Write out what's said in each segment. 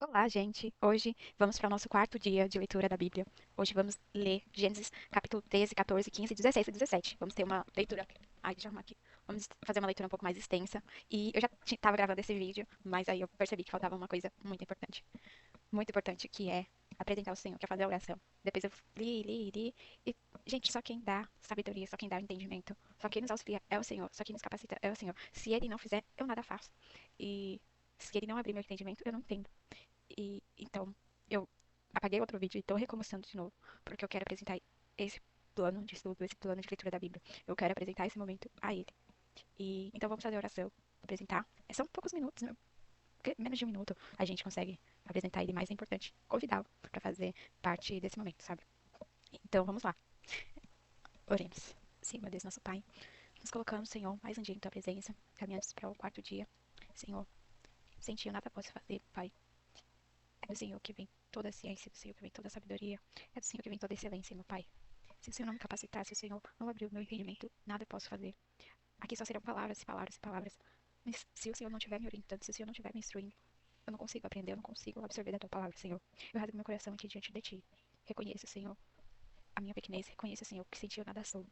Olá, gente! Hoje vamos para o nosso quarto dia de leitura da Bíblia. Hoje vamos ler Gênesis capítulo 13, 14, 15, 16 e 17. Vamos ter uma leitura. Ai, deixa eu arrumar aqui. Vamos fazer uma leitura um pouco mais extensa. E eu já estava gravando esse vídeo, mas aí eu percebi que faltava uma coisa muito importante, que é apresentar o Senhor, que é fazer a oração. Depois eu li. E, gente, só quem dá sabedoria, só quem dá entendimento, só quem nos auxilia é o Senhor, só quem nos capacita é o Senhor. Se Ele não fizer, eu nada faço. E se Ele não abrir meu entendimento, eu não entendo. E então eu apaguei outro vídeo e tô recomeçando de novo, porque eu quero apresentar esse plano de estudo, esse plano de leitura da Bíblia. Eu quero apresentar esse momento a ele. E então vamos fazer a oração, apresentar. São poucos minutos, né? Menos de um minuto a gente consegue apresentar ele, mais é importante convidá-lo para fazer parte desse momento, sabe? Então vamos lá. Oremos. Sim, meu Deus, nosso Pai, nos colocamos, Senhor, mais um dia em tua presença, caminhando para o quarto dia. Senhor, sem ti eu nada posso fazer, Pai. É do Senhor que vem toda a ciência, é do Senhor que vem toda a sabedoria, é do Senhor que vem toda a excelência, meu Pai. Se o Senhor não me capacitar, se o Senhor não abrir o meu entendimento, nada eu posso fazer. Aqui só serão palavras e palavras e palavras. Mas se o Senhor não estiver me orientando, se o Senhor não estiver me instruindo, eu não consigo aprender, eu não consigo absorver da tua palavra, Senhor. Eu rasgo meu coração aqui diante de ti. Reconheço, Senhor, a minha pequenez. Reconheço, Senhor, que sem ti eu nada sou.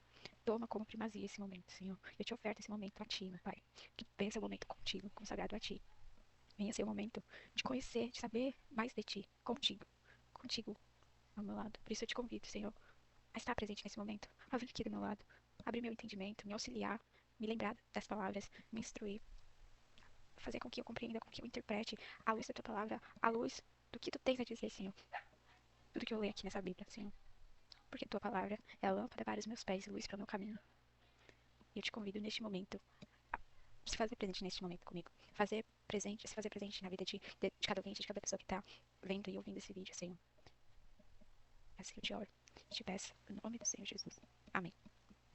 Toma como primazia esse momento, Senhor. Eu te oferto esse momento a ti, meu Pai. Que venha ser o momento contigo, consagrado a ti. Venha ser o momento de conhecer, de saber mais de ti, contigo ao meu lado. Por isso eu te convido, Senhor, a estar presente nesse momento, a vir aqui do meu lado, abrir meu entendimento, me auxiliar, me lembrar das palavras, me instruir, fazer com que eu compreenda, com que eu interprete a luz da tua palavra, a luz do que tu tens a dizer, Senhor. Tudo que eu leio aqui nessa Bíblia, Senhor. Porque tua palavra é a lâmpada para os meus pés e luz para o meu caminho. E eu te convido neste momento a se fazer presente neste momento comigo. Se fazer presente na vida de cada ouvinte, de cada pessoa que está vendo e ouvindo esse vídeo, Senhor. É assim que eu te oro. Te peço, em nome do Senhor Jesus. Amém.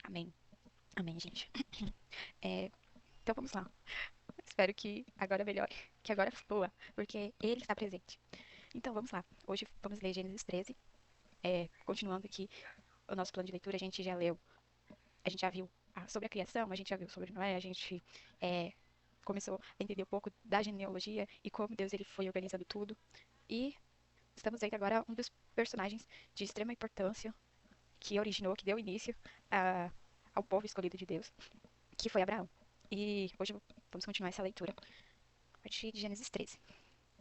Amém. Amém, gente. Então vamos lá. Espero que agora melhore, que agora flua, porque ele está presente. Então vamos lá. Hoje vamos ler Gênesis 13. Continuando aqui o nosso plano de leitura, a gente já leu, a gente já viu sobre a criação, a gente já viu sobre Noé, a gente é, começou a entender um pouco da genealogia e como Deus ele foi organizando tudo. E estamos vendo agora um dos personagens de extrema importância que originou, que deu início ao povo escolhido de Deus, que foi Abraão. E hoje vamos continuar essa leitura a partir de Gênesis 13.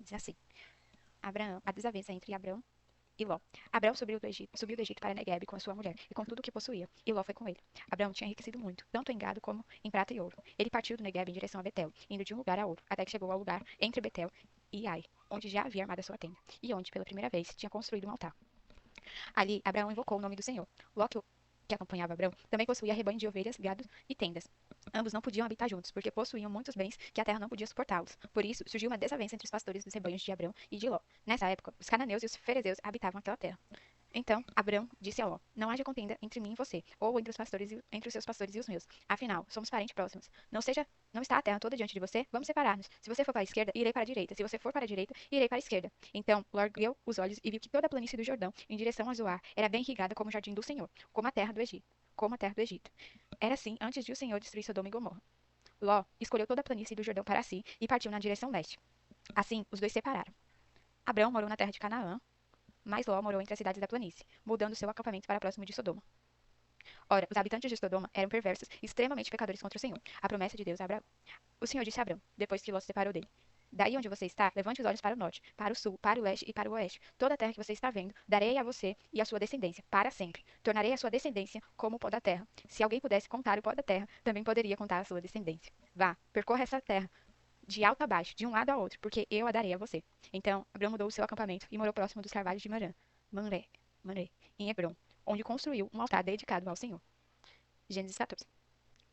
Diz assim: Abraão, a desavença entre Abraão e Ló. Abraão subiu do Egito para Neguebe com a sua mulher e com tudo o que possuía, e Ló foi com ele. Abraão tinha enriquecido muito, tanto em gado como em prata e ouro. Ele partiu do Neguebe em direção a Betel, indo de um lugar a outro, até que chegou ao lugar entre Betel e Ai, onde já havia armado a sua tenda, e onde, pela primeira vez, tinha construído um altar. Ali, Abraão invocou o nome do Senhor. Ló, que acompanhava Abraão, também possuía rebanho de ovelhas, gados e tendas. Ambos não podiam habitar juntos, porque possuíam muitos bens que a terra não podia suportá-los. Por isso, surgiu uma desavença entre os pastores dos rebanhos de Abrão e de Ló. Nessa época, os cananeus e os ferezeus habitavam aquela terra. Então Abrão disse a Ló: Não haja contenda entre mim e você, ou entre os seus pastores e os meus. Afinal, somos parentes próximos. Não está a terra toda diante de você? Vamos separar-nos. Se você for para a esquerda, irei para a direita. Se você for para a direita, irei para a esquerda. Então Ló ergueu os olhos e viu que toda a planície do Jordão, em direção a Zoar, era bem irrigada como o jardim do Senhor, como a terra do Egito. Como a terra do Egito. Era assim antes de o Senhor destruir Sodoma e Gomorra. Ló escolheu toda a planície do Jordão para si e partiu na direção leste. Assim, os dois separaram. Abrão morou na terra de Canaã, mas Ló morou entre as cidades da planície, mudando seu acampamento para próximo de Sodoma. Ora, os habitantes de Sodoma eram perversos e extremamente pecadores contra o Senhor. A promessa de Deus a Abraão. O Senhor disse a Abrão, depois que Ló se separou dele: Daí onde você está, levante os olhos para o norte, para o sul, para o leste e para o oeste. Toda a terra que você está vendo, darei a você e a sua descendência, para sempre. Tornarei a sua descendência como o pó da terra. Se alguém pudesse contar o pó da terra, também poderia contar a sua descendência. Vá, percorra essa terra, de alto a baixo, de um lado a outro, porque eu a darei a você. Então, Abrão mudou o seu acampamento e morou próximo dos carvalhos de Manré, Manré, em Hebron, onde construiu um altar dedicado ao Senhor. Gênesis 14.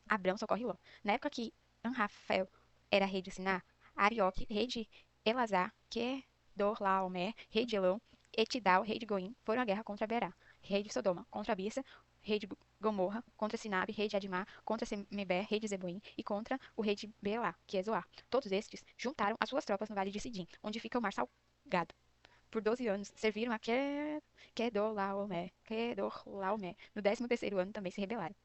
Abrão socorre Ló. Na época que Anrafel era rei de Siná, Arioque, rei de Elazar, Kedorlaomer, rei de Elão, e Tidal, rei de Goim, foram à guerra contra Berá, rei de Sodoma, contra Birsa, rei de Gomorra, contra Sinabe, rei de Adimá, contra Semeber, rei de Zeboim, e contra o rei de Belá, que é Zoar. Todos estes juntaram as suas tropas no vale de Sidim, onde fica o mar salgado. Por 12 anos serviram a Kedorlaomer. No 13º ano também se rebelaram.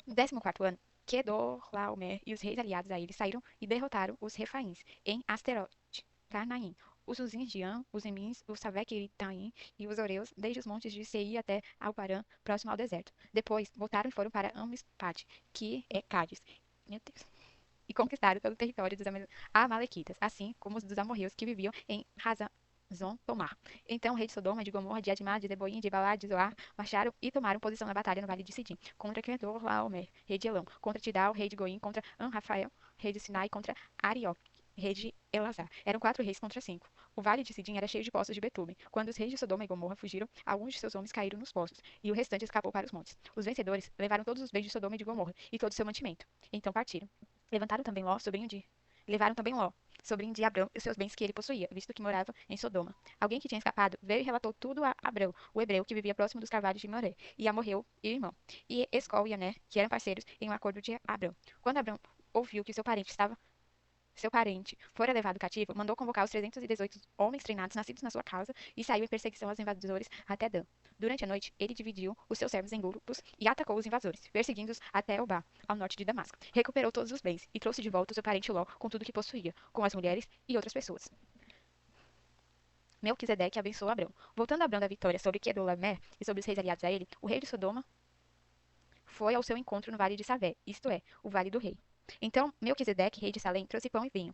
No 14º ano, Kedorlaomer e os reis aliados a ele saíram e derrotaram os Refaíns em Asterote, Carnaim. os Uzins de An, os Emins, os Savequiritaim e os Oreus, desde os montes de Seir até ao Parã, próximo ao deserto. Depois voltaram e foram para Amispate, que é Cádiz. Meu Deus. E conquistaram todo o território dos Amalequitas, assim como os dos amorreus que viviam em Tomar. Então, o rei de Sodoma, de Gomorra, de Admá, de Deboim, de Balá, de Zoar, marcharam e tomaram posição na batalha no vale de Sidim, contra Kedor Laomer, rei de Elão, contra Tidal, rei de Goim, contra Rafael, rei de Sinai, contra Arió, rei de Elazar. Eram 4 reis contra 5. O vale de Sidim era cheio de poços de betume. Quando os reis de Sodoma e Gomorra fugiram, alguns de seus homens caíram nos poços, e o restante escapou para os montes. Os vencedores levaram todos os bens de Sodoma e de Gomorra, e todo o seu mantimento. Então partiram. Levaram também Ló, sobrinho de Abrão, e os seus bens que ele possuía, visto que morava em Sodoma. Alguém que tinha escapado veio e relatou tudo a Abrão, o hebreu, que vivia próximo dos carvalhos de Moré, e amorreu e o irmão, e Escol e Ané, que eram parceiros em um acordo de Abrão. Quando Abrão ouviu que seu parente fora levado cativo, mandou convocar os 318 homens treinados nascidos na sua casa e saiu em perseguição aos invasores até Dan. Durante a noite, ele dividiu os seus servos em grupos e atacou os invasores, perseguindo-os até Elbá, ao norte de Damasco. Recuperou todos os bens e trouxe de volta o seu parente Ló com tudo que possuía, com as mulheres e outras pessoas. Melquisedeque abençoou Abrão. Voltando a Abrão da vitória sobre Quedorlaomer e sobre os reis aliados a ele, o rei de Sodoma foi ao seu encontro no vale de Savé, isto é, o vale do rei. Então Melquisedeque, rei de Salém, trouxe pão e vinho.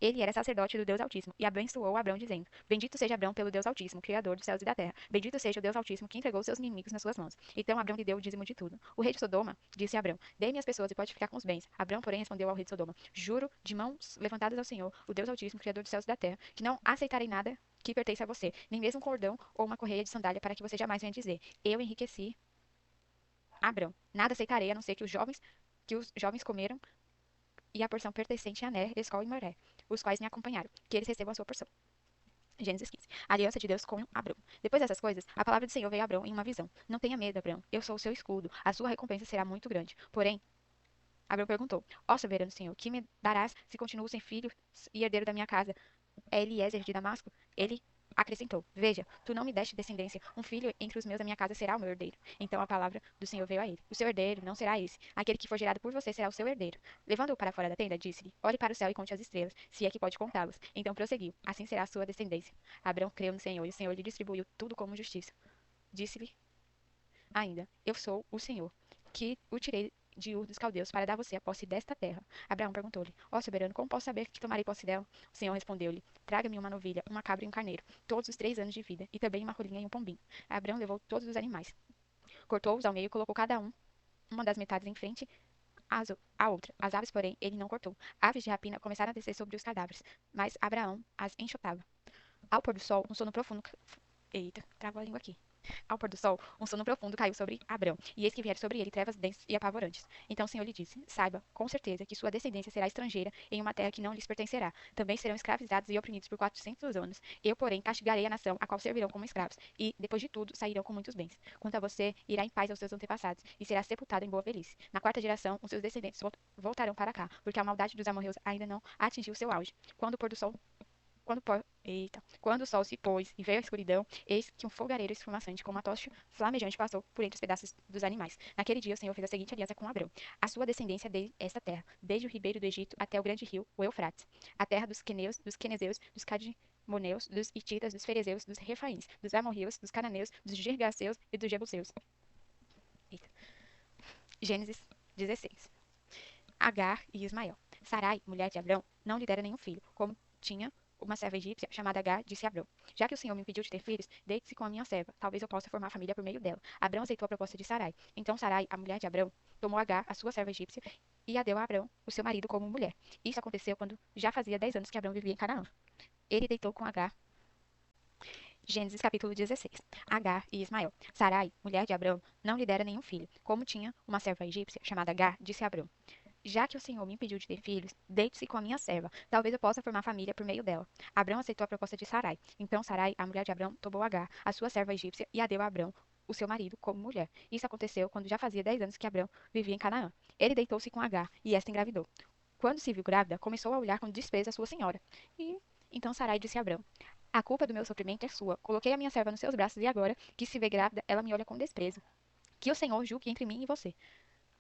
Ele era sacerdote do Deus Altíssimo e abençoou Abrão, dizendo: Bendito seja Abrão pelo Deus Altíssimo, Criador dos céus e da terra. Bendito seja o Deus Altíssimo que entregou seus inimigos nas suas mãos. Então Abrão lhe deu o dízimo de tudo. O rei de Sodoma disse a Abrão: Dê-me as pessoas e pode ficar com os bens. Abrão, porém, respondeu ao rei de Sodoma: Juro, de mãos levantadas ao Senhor, o Deus Altíssimo, Criador dos céus e da terra, que não aceitarei nada que pertence a você, nem mesmo um cordão ou uma correia de sandália, para que você jamais venha dizer: Eu enriqueci Abrão. Nada aceitarei, a não ser que os jovens comeram e a porção pertencente a Ner, Escol e Moré, os quais me acompanharam, que eles recebam a sua porção. Gênesis 15. A aliança de Deus com Abrão. Depois dessas coisas, a palavra do Senhor veio a Abrão em uma visão. Não tenha medo, Abrão. Eu sou o seu escudo. A sua recompensa será muito grande. Porém, Abrão perguntou: Ó soberano Senhor, que me darás se continuo sem filho e herdeiro da minha casa? É Eliezer de Damasco? Ele acrescentou: Veja, tu não me deste descendência. Um filho entre os meus da minha casa será o meu herdeiro. Então a palavra do Senhor veio a ele: O seu herdeiro não será esse. Aquele que for gerado por você será o seu herdeiro. Levando-o para fora da tenda, disse-lhe: Olhe para o céu e conte as estrelas, se é que pode contá-las. Então prosseguiu: Assim será a sua descendência. Abrão creu no Senhor e o Senhor lhe distribuiu tudo como justiça. Disse-lhe ainda: Eu sou o Senhor, que o tirei de Ur dos Caldeus para dar a você a posse desta terra. Abraão perguntou-lhe: Ó soberano, como posso saber que tomarei posse dela? O Senhor respondeu-lhe: Traga-me uma novilha, uma cabra e um carneiro, todos os 3 anos de vida, e também uma rolinha e um pombinho. Abraão levou todos os animais, cortou-os ao meio e colocou cada uma das metades em frente à outra. As aves, porém, ele não cortou. Aves de rapina começaram a descer sobre os cadáveres, mas Abraão as enxotava. Ao pôr do sol, um sono profundo. Eita, travou a língua aqui. Ao pôr do sol, um sono profundo caiu sobre Abrão, e eis que vieram sobre ele trevas densas e apavorantes. Então o Senhor lhe disse: Saiba, com certeza, que sua descendência será estrangeira em uma terra que não lhes pertencerá. Também serão escravizados e oprimidos por 400 anos. Eu, porém, castigarei a nação, a qual servirão como escravos, e, depois de tudo, sairão com muitos bens. Quanto a você, irá em paz aos seus antepassados, e será sepultado em boa velhice. Na 4ª geração, os seus descendentes voltarão para cá, porque a maldade dos amorreus ainda não atingiu seu auge. Quando o pôr do sol Quando o sol se pôs e veio a escuridão, eis que um fogareiro esfumaçante com uma tocha flamejante passou por entre os pedaços dos animais. Naquele dia o Senhor fez a seguinte aliança com Abrão: A sua descendência dele esta terra, desde o ribeiro do Egito até o grande rio, o Eufrates, a terra dos queneus, dos quenezeus, dos cadmoneus, dos hititas, dos ferezeus, dos refaíns, dos amorreus, dos cananeus, dos girgaceus e dos jebuseus. Eita. Gênesis 16. Agar e Ismael. Sarai, mulher de Abrão, não lhe dera nenhum filho, como tinha uma serva egípcia chamada Agar, disse a Abrão: Já que o Senhor me impediu de ter filhos, deite-se com a minha serva. Talvez eu possa formar família por meio dela. Abrão aceitou a proposta de Sarai. Então Sarai, a mulher de Abrão, tomou Agar, a sua serva egípcia, e a deu a Abrão, o seu marido, como mulher. Isso aconteceu quando já fazia 10 anos que Abrão vivia em Canaã. Ele deitou com Agar. Gênesis capítulo 16. Agar e Ismael. Sarai, mulher de Abrão, não lhe dera nenhum filho. Como tinha uma serva egípcia chamada Agar, disse a Abrão: Já que o Senhor me impediu de ter filhos, deite-se com a minha serva. Talvez eu possa formar família por meio dela. Abrão aceitou a proposta de Sarai. Então Sarai, a mulher de Abrão, tomou Agar, a sua serva egípcia, e a deu a Abrão, o seu marido, como mulher. Isso aconteceu quando já fazia 10 anos que Abrão vivia em Canaã. Ele deitou-se com Agar, e esta engravidou. Quando se viu grávida, começou a olhar com desprezo a sua senhora. E então Sarai disse a Abrão: A culpa do meu sofrimento é sua. Coloquei a minha serva nos seus braços e agora, que se vê grávida, ela me olha com desprezo. Que o Senhor julgue entre mim e você.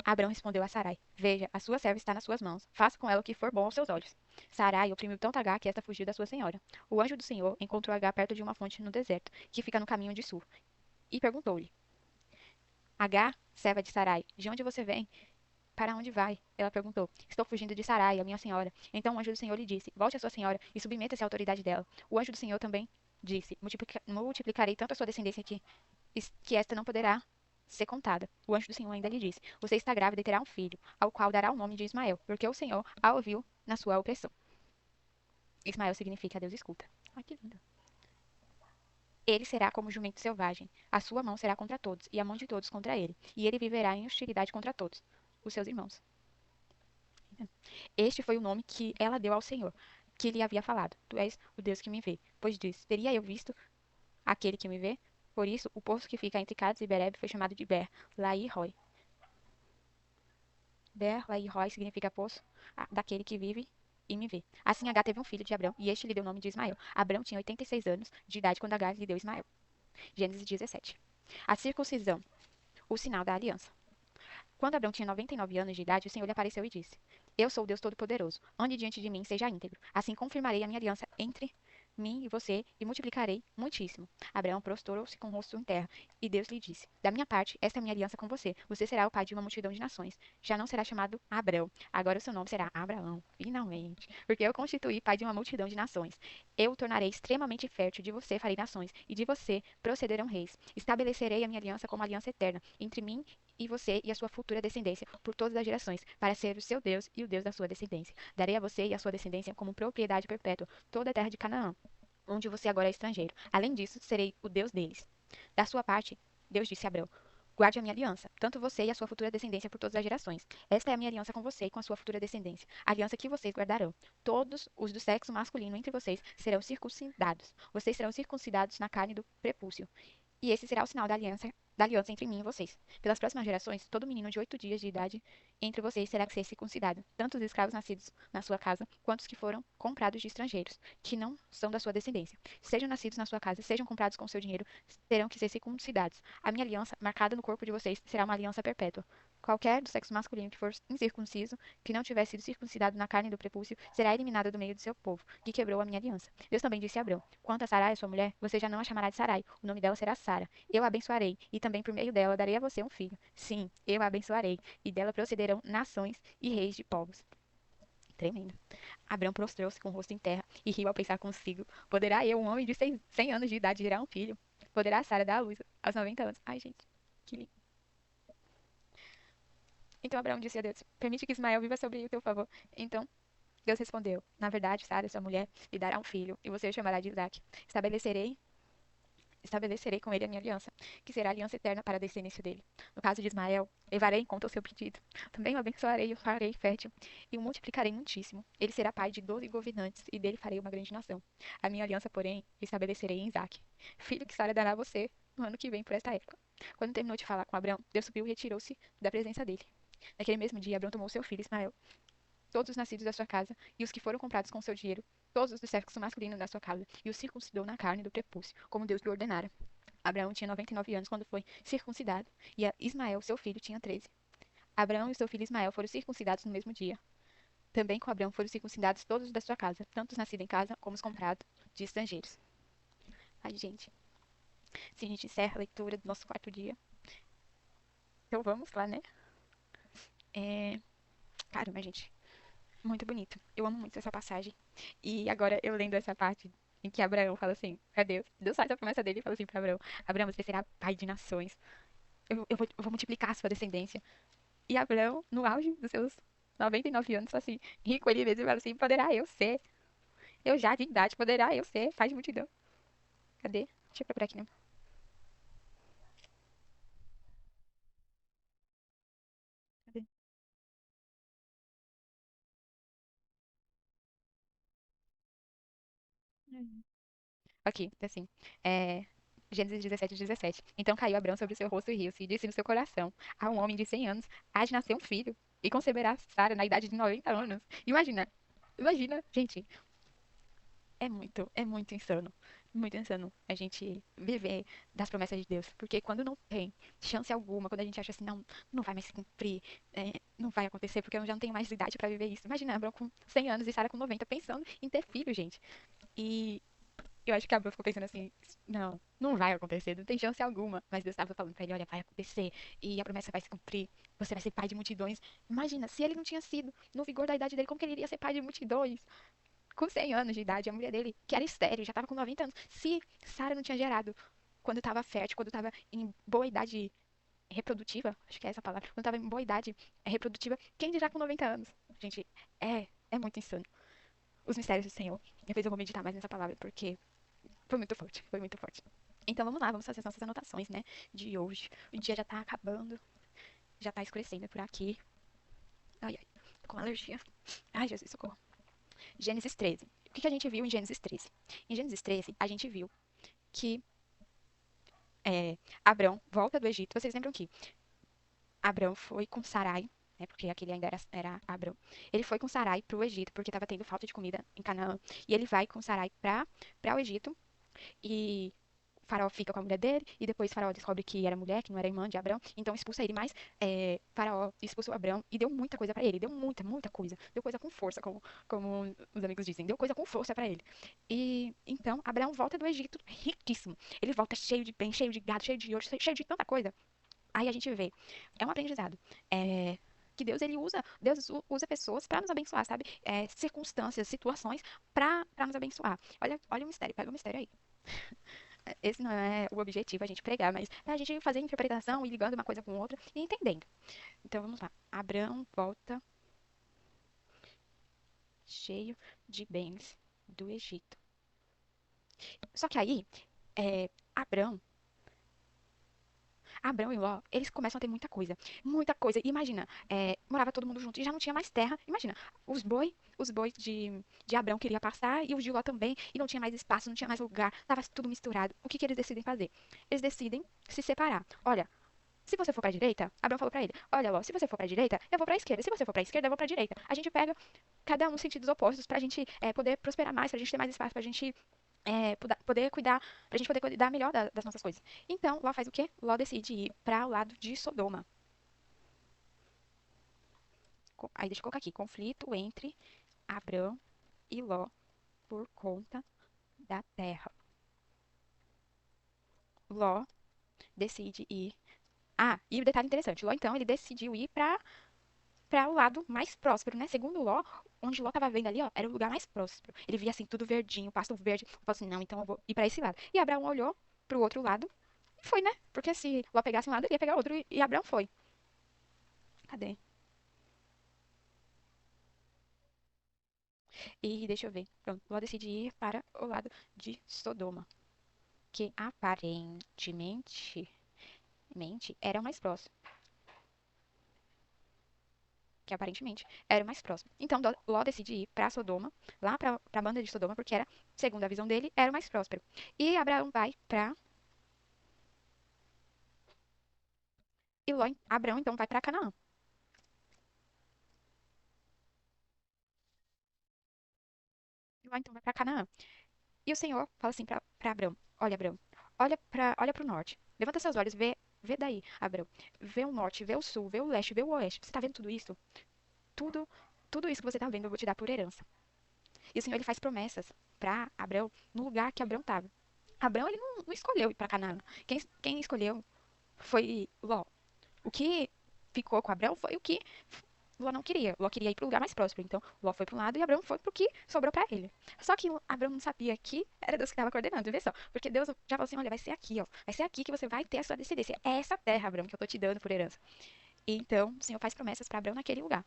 Abrão respondeu a Sarai: Veja, a sua serva está nas suas mãos. Faça com ela o que for bom aos seus olhos. Sarai oprimiu tanto Agar que esta fugiu da sua senhora. O anjo do Senhor encontrou Agar perto de uma fonte no deserto, que fica no caminho de sul, e perguntou-lhe: Agar, serva de Sarai, de onde você vem? Para onde vai? Ela perguntou. Estou fugindo de Sarai, a minha senhora. Então o anjo do Senhor lhe disse: Volte à sua senhora e submeta-se à autoridade dela. O anjo do Senhor também disse: Multiplicarei tanto a sua descendência que esta não poderá ser contada. O anjo do Senhor ainda lhe disse: Você está grávida e terá um filho, ao qual dará o nome de Ismael, porque o Senhor a ouviu na sua opressão. Ismael significa Deus escuta. Ai, que lindo. Ele será como jumento selvagem. A sua mão será contra todos, e a mão de todos contra ele. E ele viverá em hostilidade contra todos, os seus irmãos. Este foi o nome que ela deu ao Senhor, que lhe havia falado: Tu és o Deus que me vê. Pois disse: Teria eu visto aquele que me vê? Por isso, o poço que fica entre Cades e Berebe foi chamado de Ber-Lai-Roi. Ber-Lai-Roi significa poço daquele que vive e me vê. Assim, Agar teve um filho de Abrão, e este lhe deu o nome de Ismael. Abrão tinha 86 anos de idade quando Agar lhe deu Ismael. Gênesis 17. A circuncisão, o sinal da aliança. Quando Abrão tinha 99 anos de idade, o Senhor lhe apareceu e disse: Eu sou o Deus Todo-Poderoso. Ande diante de mim, seja íntegro. Assim confirmarei a minha aliança entre mim e você e multiplicarei muitíssimo. Abraão prostrou-se com o rosto em terra, e Deus lhe disse: Da minha parte, esta é a minha aliança com você. Você será o pai de uma multidão de nações. Já não será chamado Abrão. Agora o seu nome será Abraão. Finalmente. Porque eu constituí pai de uma multidão de nações. Eu o tornarei extremamente fértil. De você farei nações, e de você procederão reis. Estabelecerei a minha aliança como aliança eterna entre mim e você e a sua futura descendência por todas as gerações, para ser o seu Deus e o Deus da sua descendência. Darei a você e a sua descendência como propriedade perpétua toda a terra de Canaã, onde você agora é estrangeiro. Além disso, serei o Deus deles. Da sua parte, Deus disse a Abrão: Guarde a minha aliança, tanto você e a sua futura descendência por todas as gerações. Esta é a minha aliança com você e com a sua futura descendência, a aliança que vocês guardarão. Todos os do sexo masculino entre vocês serão circuncidados. Vocês serão circuncidados na carne do prepúcio. E esse será o sinal da aliança entre mim e vocês. Pelas próximas gerações, todo menino de 8 dias de idade entre vocês terá que ser circuncidado, tanto os escravos nascidos na sua casa, quanto os que foram comprados de estrangeiros, que não são da sua descendência. Sejam nascidos na sua casa, sejam comprados com seu dinheiro, terão que ser circuncidados. A minha aliança, marcada no corpo de vocês, será uma aliança perpétua. Qualquer do sexo masculino que for incircunciso, que não tiver sido circuncidado na carne do prepúcio, será eliminado do meio do seu povo, que quebrou a minha aliança. Deus também disse a Abrão: Quanto a Sarai, sua mulher, você já não a chamará de Sarai, o nome dela será Sara. Eu a abençoarei, e também por meio dela darei a você um filho. Sim, eu a abençoarei, e dela procederão nações e reis de povos. Tremendo. Abrão prostrou-se com o rosto em terra e riu ao pensar consigo: Poderá eu, um homem de 100 anos de idade, gerar um filho? Poderá Sara dar à luz aos 90 anos? Ai, gente, que lindo. Então Abraão disse a Deus: Permite que Ismael viva sobre o teu favor. Então Deus respondeu: Na verdade, Sara, sua mulher, lhe dará um filho, e você o chamará de Isaque. Estabelecerei com ele a minha aliança, que será a aliança eterna para a descendência dele. No caso de Ismael, levarei em conta o seu pedido. Também o abençoarei e o farei fértil, e o multiplicarei muitíssimo. Ele será pai de 12 governantes, e dele farei uma grande nação. A minha aliança, porém, estabelecerei em Isaque, filho que Sara dará a você no ano que vem por esta época. Quando terminou de falar com Abraão, Deus subiu e retirou-se da presença dele. Naquele mesmo dia, Abraão tomou seu filho Ismael, todos os nascidos da sua casa, e os que foram comprados com seu dinheiro, todos os do sexo masculino da sua casa, e os circuncidou na carne do prepúcio, como Deus lhe ordenara. Abraão tinha 99 anos quando foi circuncidado, e Ismael, seu filho, tinha 13. Abraão e seu filho Ismael foram circuncidados no mesmo dia. Também com Abraão foram circuncidados todos os da sua casa, tanto os nascidos em casa como os comprados de estrangeiros. Ai, gente. Assim a gente encerra a leitura do nosso quarto dia. Então vamos lá, né? Caramba, gente. Muito bonito. Eu amo muito essa passagem. E agora eu lendo essa parte em que Abraão fala assim pra Deus. Deus faz a promessa dele e fala assim pra Abraão: Abraão, você será pai de nações. Eu vou multiplicar a sua descendência. E Abraão, no auge dos seus 99 anos, fala assim, rico ele mesmo, fala assim: Poderá eu ser. Eu já de idade, poderá eu ser pai de multidão. Cadê? Deixa eu procurar aqui, né? Cadê? Aqui, tá assim. É, Gênesis 17:17. Então caiu Abrão sobre o seu rosto e riu-se, e disse no seu coração: A um homem de 100 anos há de nascer um filho, e conceberá Sara na idade de 90 anos. Imagina, gente, É muito insano. Muito insano a gente viver das promessas de Deus. Porque quando não tem chance alguma, quando a gente acha assim, não, não vai mais se cumprir, não vai acontecer, porque eu já não tenho mais idade pra viver isso. Imagina, Abraão com 100 anos e Sara com 90 pensando em ter filho, gente. E eu acho que Abraão ficou pensando assim, não, não vai acontecer, não tem chance alguma. Mas Deus estava falando pra ele, olha, vai acontecer, e a promessa vai se cumprir, você vai ser pai de multidões. Imagina, se ele não tinha sido, no vigor da idade dele, como que ele iria ser pai de multidões? Com 100 anos de idade, a mulher dele, que era estéril, já estava com 90 anos. Se Sara não tinha gerado quando estava fértil, quando estava em boa idade reprodutiva, acho que é essa a palavra, quando estava em boa idade reprodutiva, quem dirá com 90 anos? Gente, é muito insano. Os mistérios do Senhor. Depois eu vou meditar mais nessa palavra, porque foi muito forte, foi muito forte. Então vamos lá, vamos fazer as nossas anotações, né, de hoje. O dia já tá acabando, já tá escurecendo por aqui. Ai, ai, tô com alergia. Ai, Jesus, socorro. Gênesis 13. O que a gente viu em Gênesis 13? Em Gênesis 13, a gente viu que Abrão volta do Egito. Vocês lembram que Abrão foi com Sarai, né, porque aquele ainda era Abrão. Ele foi com Sarai para o Egito, porque estava tendo falta de comida em Canaã. E ele vai com Sarai para o Egito. E Faraó fica com a mulher dele, e depois Faraó descobre que era mulher, que não era irmã de Abrão, então expulsa ele, mas Faraó expulsou Abrão e deu muita coisa pra ele, deu muita, muita coisa, deu coisa com força, como os amigos dizem, deu coisa com força pra ele. E então Abrão volta do Egito riquíssimo, ele volta cheio de bem, cheio de gado, cheio de ouro, cheio de tanta coisa. Aí a gente vê, é um aprendizado, que Deus usa pessoas pra nos abençoar, sabe? Circunstâncias, situações pra nos abençoar. Olha o mistério, pega o mistério aí. Esse não é o objetivo, a gente pregar, mas é a gente fazer interpretação e ligando uma coisa com outra e entendendo. Então vamos lá. Abraão volta cheio de bens do Egito. Só que aí, é, Abraão, Abraão e Ló, eles começam a ter muita coisa. Muita coisa. E imagina, morava todo mundo junto e já não tinha mais terra. Imagina, os bois de Abraão queria passar e os de Ló também. E não tinha mais espaço, não tinha mais lugar. Tava tudo misturado. O que que eles decidem fazer? Eles decidem se separar. Olha, se você for pra direita, Abraão falou pra ele: olha, Ló, se você for pra direita, eu vou pra esquerda. Se você for pra esquerda, eu vou pra direita. A gente pega cada um sentidos opostos pra gente poder prosperar mais, pra gente ter mais espaço, pra gente poder cuidar, pra gente poder cuidar melhor das nossas coisas. Então, Ló faz o quê? Ló decide ir para o lado de Sodoma. Aí deixa eu colocar aqui, conflito entre Abrão e Ló por conta da terra. Ló decide ir. Ah, e o detalhe interessante, Ló então ele decidiu ir para o lado mais próspero, né? Segundo Ló, onde Ló tava vendo ali, ó, era o lugar mais próspero. Ele via assim tudo verdinho, pasto verde. Falou assim: "Não, então eu vou ir para esse lado". E Abraão olhou pro outro lado e foi, né? Porque se Ló pegasse um lado, ele ia pegar outro e Abraão foi. Cadê? E deixa eu ver. Pronto, Ló decide ir para o lado de Sodoma, que aparentemente era o mais próximo. Que aparentemente era o mais próximo. Então Ló decide ir para Sodoma, lá para a banda de Sodoma, porque era, segundo a visão dele, era o mais próspero. E Abraão vai para e Abraão então vai para Canaã. E Ló então vai para Canaã. E o Senhor fala assim para Abraão: olha, Abraão, olha para o norte. Levanta seus olhos, vê daí, Abraão. Vê o norte, vê o sul, vê o leste, vê o oeste. Você está vendo tudo isso? Tudo, tudo isso que você está vendo, eu vou te dar por herança. E o Senhor ele faz promessas para Abraão no lugar que Abraão estava. Abraão ele não escolheu ir para Canaã. Quem escolheu foi Ló. O que ficou com Abraão foi o que Ló não queria. Ló queria ir para o lugar mais próximo. Então, Ló foi para um lado e Abraão foi para o que sobrou para ele. Só que Abraão não sabia que era Deus que estava coordenando, vê só. Porque Deus já falou assim: olha, vai ser aqui, ó. Vai ser aqui que você vai ter a sua descendência. É essa terra, Abraão, que eu tô te dando por herança. E então, o Senhor faz promessas para Abraão naquele lugar.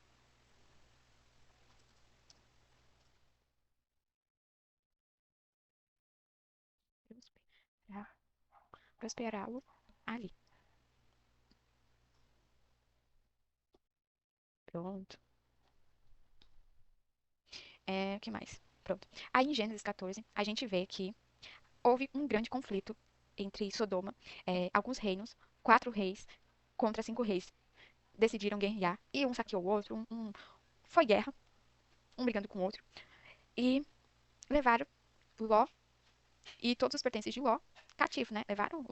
Prosperar- Prosperá-lo ali. Pronto. O que mais? Pronto. Aí em Gênesis 14, a gente vê que houve um grande conflito entre Sodoma, alguns reinos, 4 reis contra 5 reis. Decidiram guerrear e um saqueou o outro, foi guerra, um brigando com o outro, e levaram. Ló e todos os pertences de Ló cativo, né? Levaram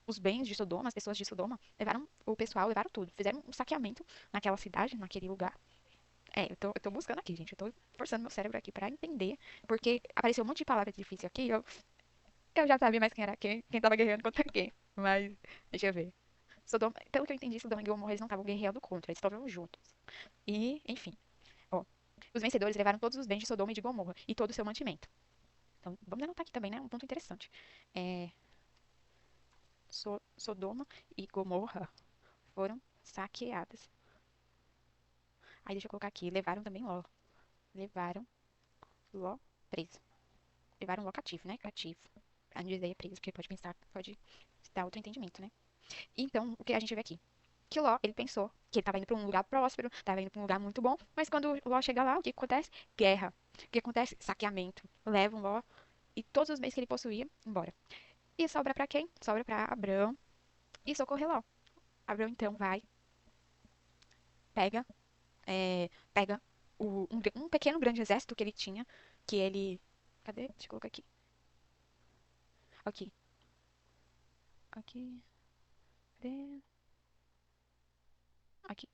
os bens de Sodoma, as pessoas de Sodoma, levaram o pessoal, levaram tudo. Fizeram um saqueamento naquela cidade, naquele lugar. Eu tô buscando aqui, gente. Eu tô forçando meu cérebro aqui pra entender. Porque apareceu um monte de palavras difíceis aqui. Eu já sabia mais quem era quem tava guerreando contra quem. Mas, deixa eu ver. Sodoma, pelo que eu entendi, Sodoma e Gomorra eles não estavam guerreando contra, eles estavam juntos. E, enfim, ó. Os vencedores levaram todos os bens de Sodoma e de Gomorra e todo o seu mantimento. Então, vamos anotar aqui também, né? Um ponto interessante. É, Sodoma e Gomorra foram saqueadas. Aí deixa eu colocar aqui. Levaram também Ló. Levaram Ló preso. Levaram Ló cativo, né? Cativo. Pra não dizer preso, porque pode pensar, pode dar outro entendimento, né? Então, o que a gente vê aqui? Que Ló, ele pensou que ele estava indo para um lugar próspero, estava indo para um lugar muito bom, mas quando Ló chega lá, o que acontece? Guerra. O que acontece? Saqueamento. Levam Ló e todos os bens que ele possuía embora. E sobra para quem? Sobra para Abrão e socorrer Ló. Abrão então vai, pega, pega um pequeno grande exército que ele tinha, que ele. Cadê? Deixa eu colocar aqui. Aqui. Aqui. Cadê? Aqui.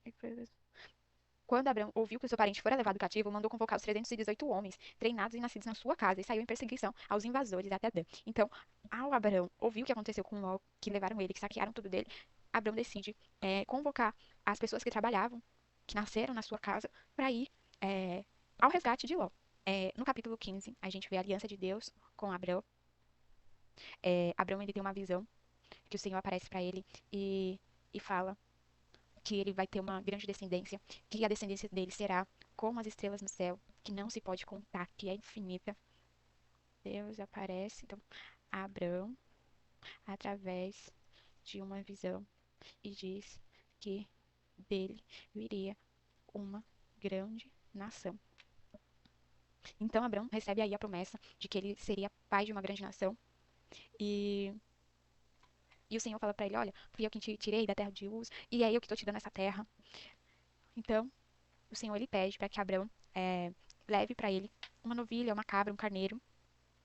Quando Abrão ouviu que o seu parente fora levado cativo, mandou convocar os 318 homens, treinados e nascidos na sua casa, e saiu em perseguição aos invasores até Dan. Então, ao Abrão ouvir o que aconteceu com Ló, que levaram ele, que saquearam tudo dele, Abrão decide convocar as pessoas que trabalhavam, que nasceram na sua casa, para ir é, ao resgate de Ló. No capítulo 15, a gente vê a aliança de Deus com Abrão. Abrão ele tem uma visão que o Senhor aparece para ele e fala que ele vai ter uma grande descendência, que a descendência dele será como as estrelas no céu, que não se pode contar, que é infinita. Deus aparece, então, a Abraão, através de uma visão, e diz que dele viria uma grande nação. Então, Abraão recebe aí a promessa de que ele seria pai de uma grande nação, e, e o Senhor fala para ele, olha, fui eu quem te tirei da terra de Uz, e é eu que estou te dando essa terra. Então, o Senhor ele pede para que Abraão leve para ele uma novilha, uma cabra, um carneiro,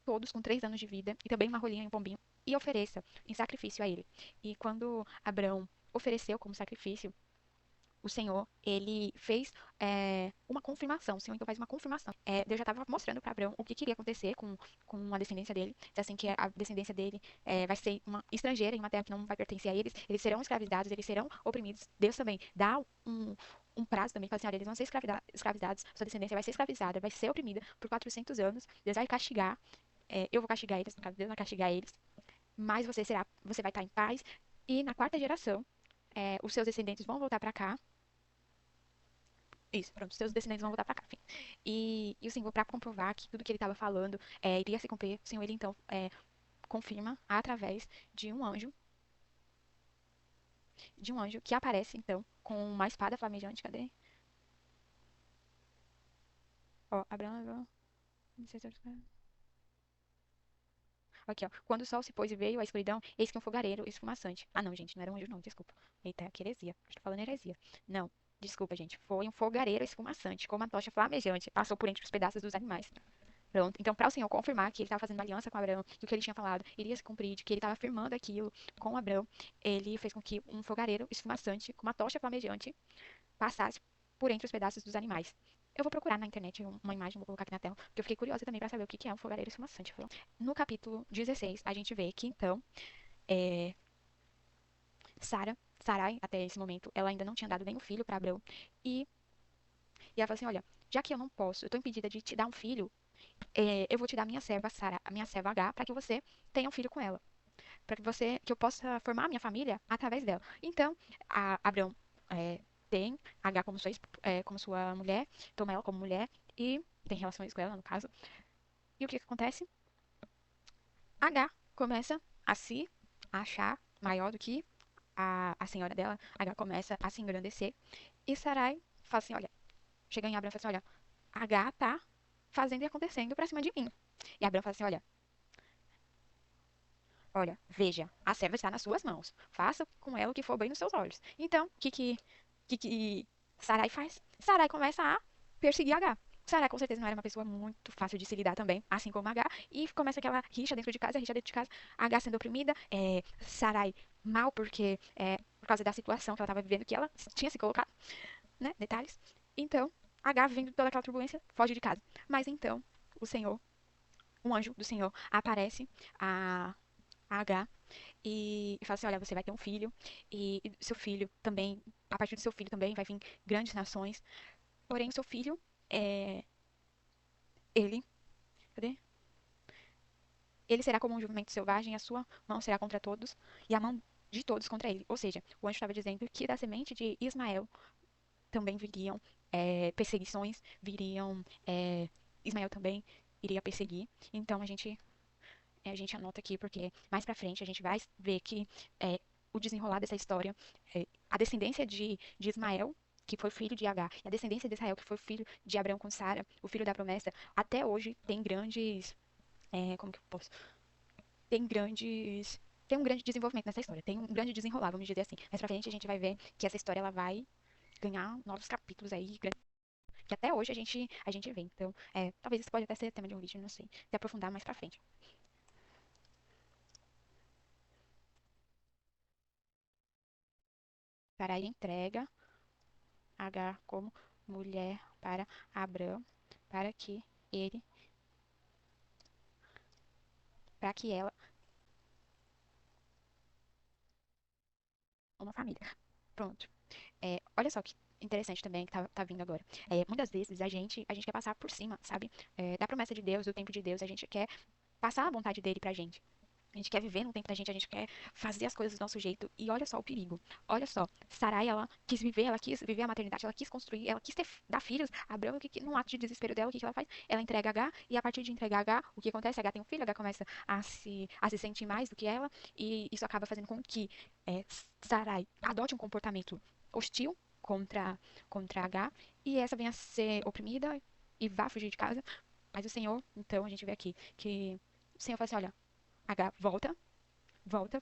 todos com 3 anos de vida, e também uma rolinha e um pombinho, e ofereça em sacrifício a ele. E quando Abraão ofereceu como sacrifício, o Senhor, ele fez uma confirmação. O Senhor então faz uma confirmação. Deus já estava mostrando para Abraão o que queria acontecer com a descendência dele. Assim que a descendência dele vai ser uma estrangeira em uma terra que não vai pertencer a eles. Eles serão escravizados, eles serão oprimidos. Deus também dá um prazo também, fala assim, olha, eles vão ser escravizados, sua descendência vai ser escravizada, vai ser oprimida por 400 anos. Deus vai castigar, eu vou castigar eles, no caso, Deus vai castigar eles, mas você vai estar em paz. E na quarta geração, os seus descendentes vão voltar para cá. Isso, pronto, seus descendentes vão voltar pra cá, enfim. E o Senhor, pra comprovar que tudo que ele estava falando iria se cumprir, o Senhor, ele então confirma através de um anjo que aparece, então, com uma espada flamejante, cadê? Ó, Abraão, aqui, ó. Quando o sol se pôs e veio a escuridão, eis que um fogareiro esfumaçante. Ah, não, gente, não era um anjo, não, desculpa. Eita, que heresia. Estou falando heresia. Não, desculpa, gente. Foi um fogareiro esfumaçante, com uma tocha flamejante. Passou por entre os pedaços dos animais. Pronto. Então, para o Senhor confirmar que ele estava fazendo uma aliança com Abraão, que o que ele tinha falado iria se cumprir, de que ele estava afirmando aquilo com Abraão, ele fez com que um fogareiro esfumaçante, com uma tocha flamejante, passasse por entre os pedaços dos animais. Eu vou procurar na internet uma imagem, vou colocar aqui na tela, porque eu fiquei curiosa também para saber o que é um fogareiro esfumaçante. No capítulo 16, a gente vê que então, é, Sarai, até esse momento, ela ainda não tinha dado nenhum filho para Abraão, e ela falou assim, olha, já que eu não posso, eu estou impedida de te dar um filho, eu vou te dar a minha serva Sara, a minha serva H, para que você tenha um filho com ela, para que eu possa formar a minha família através dela. Então, Abraão tem H como sua mulher, toma ela como mulher e tem relações com ela, no caso. E o que acontece? H começa a se achar maior do que a senhora dela. H começa a se engrandecer. E Sarai fala assim, olha, chega em Abraão e fala assim, olha, H tá fazendo e acontecendo pra cima de mim. E Abraão fala assim, olha, veja, a serva está nas suas mãos. Faça com ela o que for bem nos seus olhos. Então, o que Sarai faz? Sarai começa a perseguir H. Sarai com certeza não era uma pessoa muito fácil de se lidar também, assim como H, e começa aquela rixa dentro de casa, rixa dentro de casa, H sendo oprimida, Sarai mal porque por causa da situação que ela estava vivendo, que ela tinha se colocado, né? Detalhes. Então, H vendo toda aquela turbulência, foge de casa. Mas então, o Senhor, um anjo do Senhor, aparece a H e fala assim, olha, você vai ter um filho, e seu filho também, a partir do seu filho também vai vir grandes nações, porém o seu filho, é, ele, cadê? Ele será como um jumento selvagem, a sua mão será contra todos, e a mão de todos contra ele. Ou seja, o anjo estava dizendo que da semente de Ismael também viriam perseguições, viriam. Ismael também iria perseguir. Então a gente anota aqui, porque mais pra frente a gente vai ver que o desenrolar dessa história, a descendência de Ismael, que foi filho de Agar, e a descendência de Israel, que foi filho de Abraão com Sara, o filho da promessa, até hoje tem grandes. Como que eu posso? Tem grandes. Tem um grande desenvolvimento nessa história, tem um grande desenrolar, vamos dizer assim. Mais pra frente a gente vai ver que essa história ela vai ganhar novos capítulos aí, que até hoje a gente vê. Então, talvez isso pode até ser tema de um vídeo, não sei, se aprofundar mais pra frente. Sarai entrega Agar como mulher para Abrão, para que ele, para que ela, uma família. Pronto. Olha só que interessante também que tá vindo agora. Muitas vezes a gente quer passar por cima, sabe? Da promessa de Deus, do tempo de Deus, a gente quer passar a vontade dele pra gente. A gente quer viver no tempo da gente, a gente quer fazer as coisas do nosso jeito. E olha só o perigo. Olha só, Sarai, ela quis viver a maternidade, ela quis construir, ela quis dar filhos. Abraão, num ato de desespero dela, o que ela faz? Ela entrega H, e a partir de entregar H, o que acontece? H tem um filho, H começa a se sentir mais do que ela, e isso acaba fazendo com que Sarai adote um comportamento hostil contra H, e essa venha a ser oprimida e vá fugir de casa. Mas o Senhor, então, a gente vê aqui que o Senhor fala assim, olha, H volta,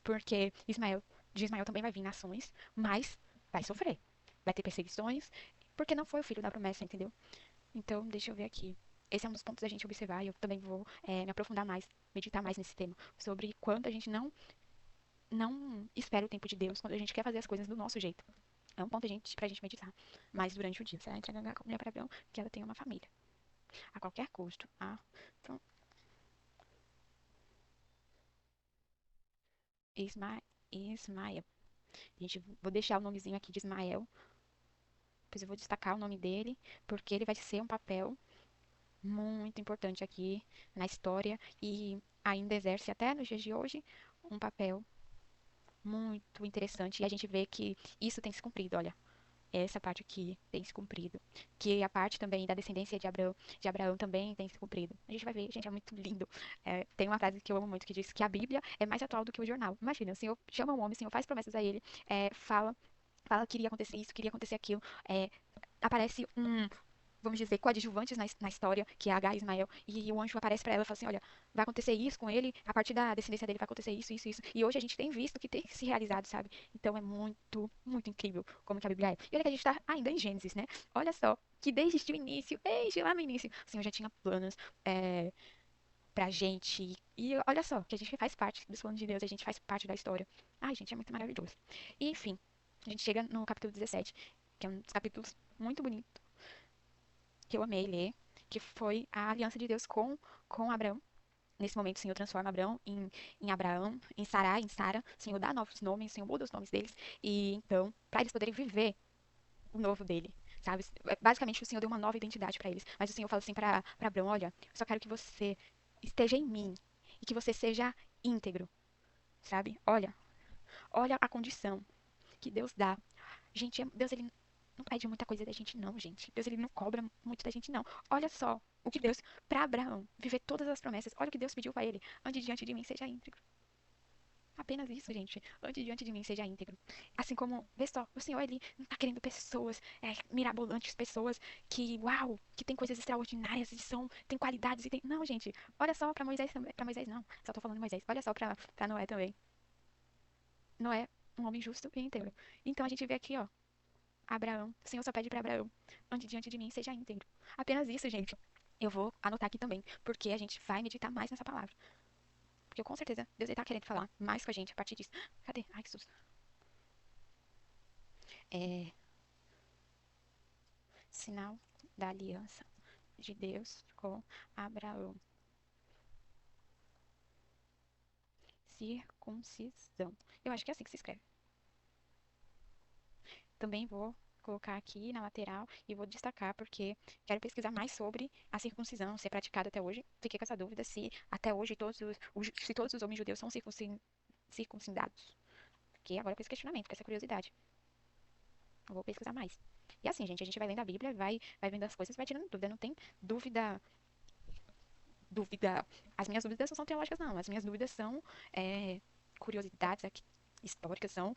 porque de Ismael também vai vir nações, mas vai sofrer. Vai ter perseguições, porque não foi o filho da promessa, entendeu? Então, deixa eu ver aqui. Esse é um dos pontos da gente observar, e eu também vou me aprofundar mais, meditar mais nesse tema, sobre quando a gente não espera o tempo de Deus, quando a gente quer fazer as coisas do nosso jeito. É um ponto pra gente meditar. Mas durante o dia, você vai entregar a mulher para Abraão, que ela tenha uma família. A qualquer custo. Então, Ismael. Gente, vou deixar o nomezinho aqui de Ismael. Depois eu vou destacar o nome dele, porque ele vai ser um papel muito importante aqui na história e ainda exerce até nos dias de hoje um papel muito interessante. E a gente vê que isso tem se cumprido, olha. Essa parte aqui tem se cumprido. Que a parte também da descendência de Abraão também tem se cumprido. A gente vai ver, gente, é muito lindo. Tem uma frase que eu amo muito que diz que a Bíblia é mais atual do que o jornal. Imagina, o Senhor chama um homem, o Senhor faz promessas a ele, fala que iria acontecer isso, que iria acontecer aquilo. Aparece vamos dizer, coadjuvantes na história, que é Agar e Ismael, e o anjo aparece pra ela e fala assim, olha, vai acontecer isso com ele, a partir da descendência dele vai acontecer isso, isso, isso. E hoje a gente tem visto que tem se realizado, sabe? Então é muito, muito incrível como que a Bíblia é. E olha que a gente tá ainda em Gênesis, né? Olha só, que desde o início, desde lá no início, o Senhor já tinha planos pra gente. E olha só, que a gente faz parte dos planos de Deus, a gente faz parte da história. Ai, gente, é muito maravilhoso. E, enfim, a gente chega no capítulo 17, que é um dos capítulos muito bonitos que eu amei ler, que foi a aliança de Deus com Abraão. Nesse momento, o Senhor transforma Abraão em Abraão, em Sarai, em Sara. O Senhor dá novos nomes, o Senhor muda os nomes deles. E então, para eles poderem viver o novo dele, sabe? Basicamente, o Senhor deu uma nova identidade para eles. Mas o Senhor fala assim para Abraão: olha, eu só quero que você esteja em mim e que você seja íntegro, sabe? Olha a condição que Deus dá. Gente, Deus, ele não pede muita coisa da gente, não, gente. Deus, ele não cobra muito da gente, não. Olha só o que Deus, para Abraão, viver todas as promessas. Olha o que Deus pediu para ele. Ande diante de mim, seja íntegro. Apenas isso, gente. Ande diante de mim, seja íntegro. Assim como, vê só, o Senhor, ele não tá querendo pessoas mirabolantes, pessoas que, uau, que tem coisas extraordinárias e tem qualidades e tem... Não, gente. Olha só para Moisés também. Para Moisés, não. Só tô falando de Moisés. Olha só para Noé também. Noé, um homem justo e íntegro. Então a gente vê aqui, ó. Abraão. O Senhor só pede para Abraão, ande diante de mim, seja íntegro. Apenas isso, gente. Eu vou anotar aqui também, porque a gente vai meditar mais nessa palavra. Porque com certeza Deus está querendo falar mais com a gente a partir disso. Cadê? Ai, que susto. É, sinal da aliança de Deus com Abraão. Circuncisão. Eu acho que é assim que se escreve. Também vou colocar aqui na lateral e vou destacar porque quero pesquisar mais sobre a circuncisão, se é praticada até hoje. Fiquei com essa dúvida se até hoje se todos os homens judeus são circuncidados. Porque agora com esse questionamento, com essa curiosidade. Eu vou pesquisar mais. E assim, gente, a gente vai lendo a Bíblia, vai vendo as coisas, vai tirando dúvida. Não tem dúvida, dúvida. As minhas dúvidas não são teológicas, não. As minhas dúvidas são curiosidades aqui, históricas, são.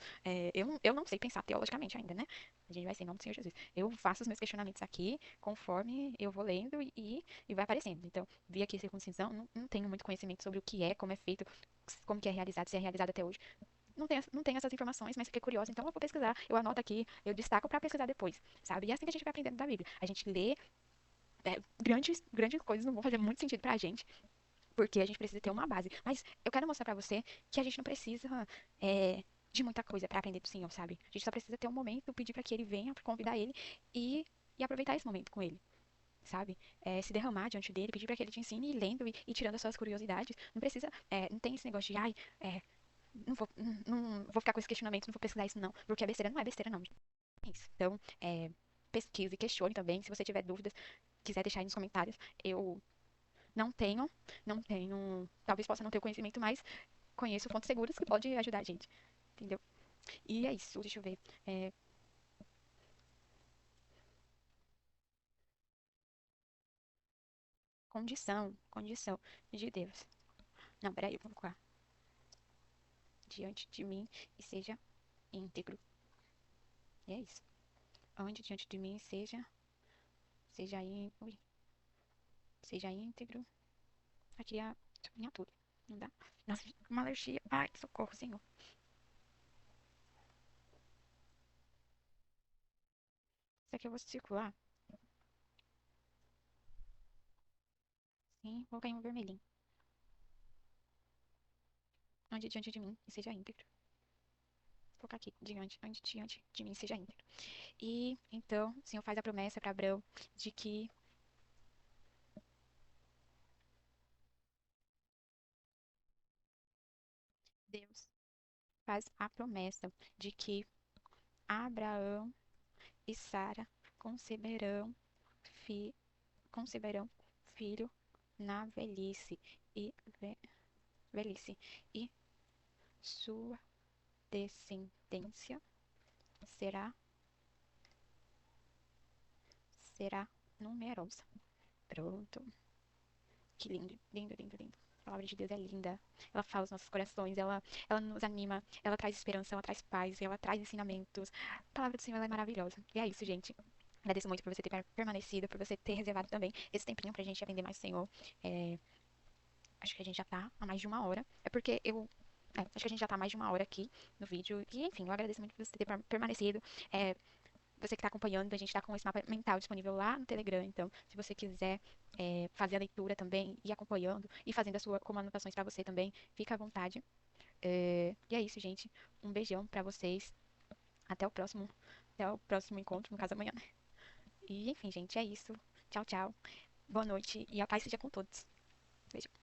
Eu não sei pensar teologicamente ainda, né? A gente vai ser em nome do Senhor Jesus. Eu faço os meus questionamentos aqui conforme eu vou lendo e vai aparecendo. Então, vi aqui circuncisão, não tenho muito conhecimento sobre o que é, como é feito, como que é realizado, se é realizado até hoje. Não tenho essas informações, mas fiquei curiosa, então eu vou pesquisar. Eu anoto aqui, eu destaco para pesquisar depois, sabe? E é assim que a gente vai aprendendo da Bíblia. A gente lê grandes coisas, não vão fazer muito sentido pra gente, porque a gente precisa ter uma base. Mas eu quero mostrar pra você que a gente não precisa de muita coisa pra aprender do Senhor, sabe? A gente só precisa ter um momento, pedir pra que Ele venha, convidar Ele e aproveitar esse momento com Ele. Sabe? Se derramar diante dele, pedir pra que ele te ensine, e lendo e tirando as suas curiosidades. Não precisa, não tem esse negócio de, ai, não vou ficar com esse questionamento, não vou pesquisar isso, não. Porque a besteira não é besteira, não. É isso. Então, pesquise, questione também. Se você tiver dúvidas, quiser deixar aí nos comentários. Eu não tenho, não tenho. Talvez possa não ter o conhecimento, mas conheço fontes seguras que podem ajudar a gente. Entendeu? E é isso. Deixa eu ver. É, condição de Deus. Não, peraí, eu vou colocar diante de mim e seja íntegro. E é isso. Ande diante de mim e ui, seja íntegro. Aqui é sublinhar tudo. Não dá. Nossa, uma alergia. Ai, socorro, Senhor. Isso aqui eu vou circular. Sim, vou colocar em um vermelhinho. Ande diante de mim e seja íntegro. Vou colocar aqui, diante de mim seja íntegro. E então, o Senhor faz a promessa para Abraão de que Deus faz a promessa de que Abraão e Sara conceberão, fi, conceberão filho na velhice e velhice e sua descendência será será numerosa. Pronto. Que lindo, lindo, lindo, lindo. A palavra de Deus é linda. Ela fala os nossos corações, ela nos anima, ela traz esperança, ela traz paz, ela traz ensinamentos. A palavra do Senhor ela é maravilhosa. E é isso, gente. Agradeço muito por você ter permanecido, por você ter reservado também esse tempinho pra gente aprender mais do Senhor. É, acho que a gente já tá há mais de uma hora. É porque acho que a gente já tá há mais de uma hora aqui no vídeo. E, enfim, eu agradeço muito por você ter permanecido. É, você que está acompanhando, a gente está com esse mapa mental disponível lá no Telegram. Então, se você quiser fazer a leitura também, ir acompanhando e fazendo a sua como anotações para você também, fica à vontade. E é isso, gente. Um beijão para vocês. Até o próximo encontro, no caso amanhã, né? E enfim, gente, é isso. Tchau, tchau. Boa noite e a paz seja com todos. Beijo.